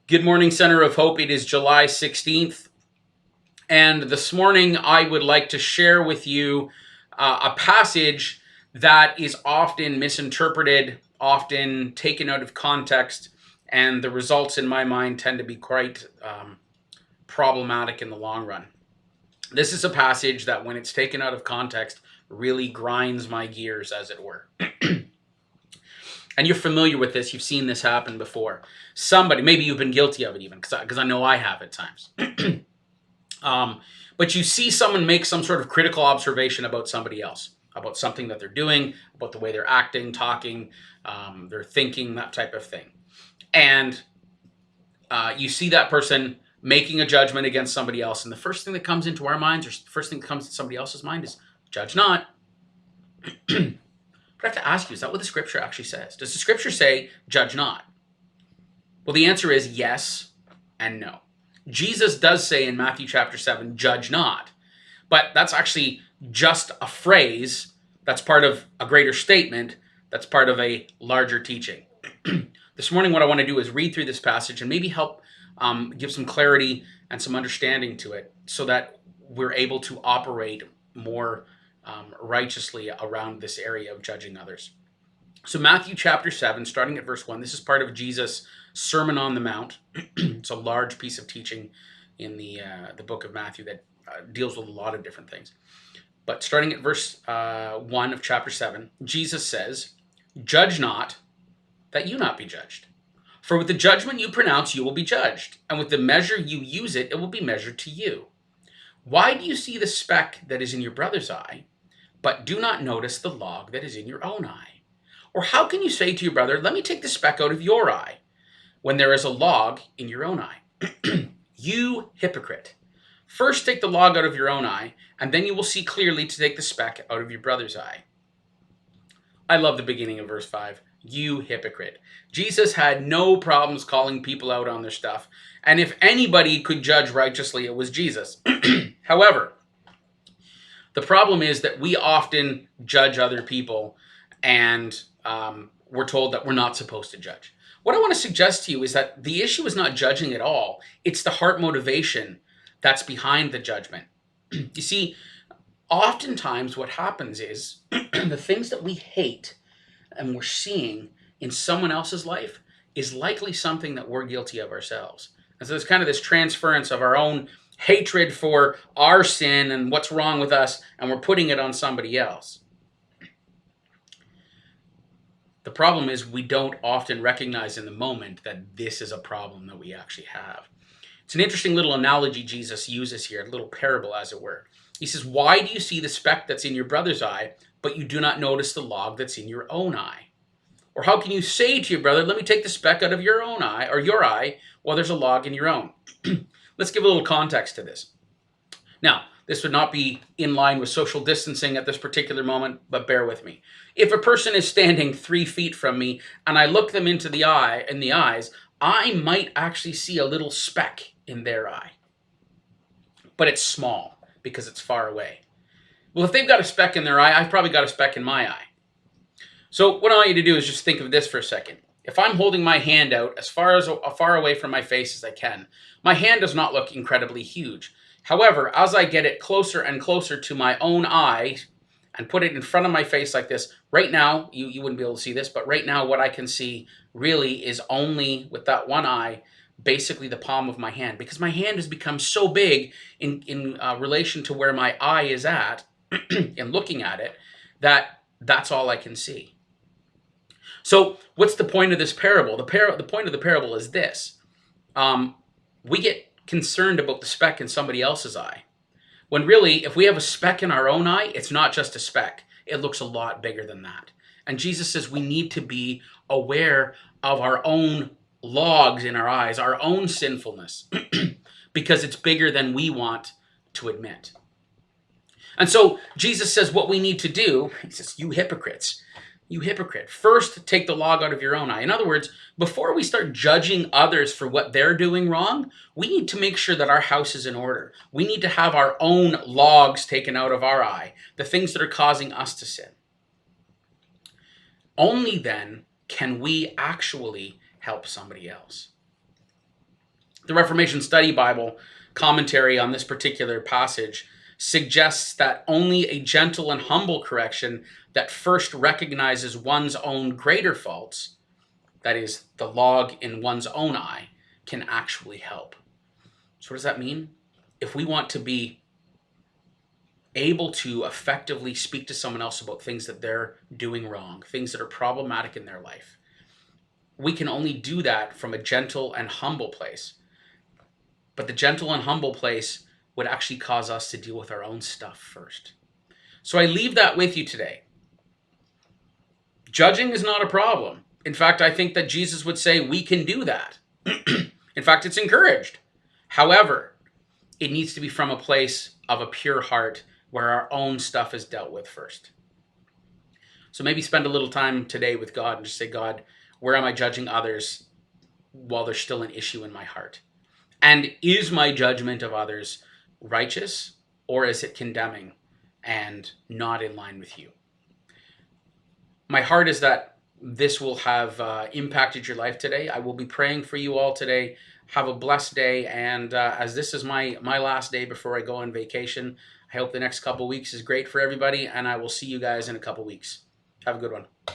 Good morning, Center of Hope. It is July 16th. And this morning, I would like to share with you a passage that is often misinterpreted, often taken out of context, and the results in my mind tend to be quite problematic in the long run. This is a passage that, when it's taken out of context, really grinds my gears, as it were. And you're familiar with this. You've seen this happen before. Somebody, maybe you've been guilty of it even, because I know I have at times. But you see someone make some sort of critical observation about somebody else, about something that they're doing, about the way they're acting, talking, they're thinking, that type of thing. And you see that person making a judgment against somebody else. And the first thing that comes into our minds, or the first thing that comes to somebody else's mind, is judge not. But I have to ask you, is that what the scripture actually says? Does the scripture say, judge not? Well, the answer is yes and no. Jesus does say in Matthew chapter 7, judge not. But that's actually just a phrase that's part of a greater statement, that's part of a larger teaching. This morning, what I want to do is read through this passage and maybe help give some clarity and some understanding to it so that we're able to operate more righteously around this area of judging others. So Matthew chapter 7, starting at verse 1, this is part of Jesus' Sermon on the Mount. It's a large piece of teaching in the book of Matthew that deals with a lot of different things. But starting at verse 1 of chapter 7, Jesus says, judge not, that you not be judged. For with the judgment you pronounce, you will be judged. And with the measure you use it, it will be measured to you. Why do you see the speck that is in your brother's eye, but do not notice the log that is in your own eye? Or how can you say to your brother, let me take the speck out of your eye, when there is a log in your own eye? You hypocrite. First take the log out of your own eye, and then you will see clearly to take the speck out of your brother's eye. I love the beginning of verse 5. You hypocrite. Jesus had no problems calling people out on their stuff. And if anybody could judge righteously, it was Jesus. However, the problem is that we often judge other people, and we're told that we're not supposed to judge. What I want to suggest to you is that the issue is not judging at all. It's the heart motivation that's behind the judgment. You see, oftentimes what happens is the things that we hate and we're seeing in someone else's life is likely something that we're guilty of ourselves. And so there's kind of this transference of our own hatred for our sin and what's wrong with us, and we're putting it on somebody else. The problem is we don't often recognize in the moment that this is a problem that we actually have. It's an interesting little analogy Jesus uses here, a little parable as it were. He says, why do you see the speck that's in your brother's eye, but you do not notice the log that's in your own eye? Or how can you say to your brother, let me take the speck out of your own eye, or your eye, while there's a log in your own? Let's give a little context to this. Now, this would not be in line with social distancing at this particular moment, but bear with me. If a person is standing 3 feet from me and I look them in the eyes, I might actually see a little speck in their eye. But it's small because it's far away. Well, if they've got a speck in their eye, I've probably got a speck in my eye. So what I want you to do is just think of this for a second. If I'm holding my hand out as far away from my face as I can, my hand does not look incredibly huge. However, as I get it closer and closer to my own eye and put it in front of my face like this, right now, you wouldn't be able to see this, but right now what I can see really is only with that one eye, basically the palm of my hand, because my hand has become so big in relation to where my eye is at and looking at it, that's all I can see. So what's the point of this parable? The point of the parable is this. We get concerned about the speck in somebody else's eye, when really, if we have a speck in our own eye, it's not just a speck. It looks a lot bigger than that. And Jesus says we need to be aware of our own logs in our eyes, our own sinfulness, because it's bigger than we want to admit. And so Jesus says what we need to do, he says, you hypocrites. You hypocrite. First, take the log out of your own eye. In other words, before we start judging others for what they're doing wrong, we need to make sure that our house is in order. We need to have our own logs taken out of our eye, the things that are causing us to sin. Only then can we actually help somebody else. The Reformation Study Bible commentary on this particular passage suggests that only a gentle and humble correction that first recognizes one's own greater faults, that is, the log in one's own eye, can actually help. So what does that mean? If we want to be able to effectively speak to someone else about things that they're doing wrong, things that are problematic in their life, we can only do that from a gentle and humble place. But the gentle and humble place would actually cause us to deal with our own stuff first. So I leave that with you today. Judging is not a problem. In fact, I think that Jesus would say we can do that. In fact, it's encouraged. However, it needs to be from a place of a pure heart where our own stuff is dealt with first. So maybe spend a little time today with God and just say, God, where am I judging others while there's still an issue in my heart? And is my judgment of others righteous, or is it condemning and not in line with you? My heart is that this will have impacted your life today. I will be praying for you all today. Have a blessed day. And as this is my last day before I go on vacation, I hope the next couple weeks is great for everybody. And I will see you guys in a couple weeks. Have a good one.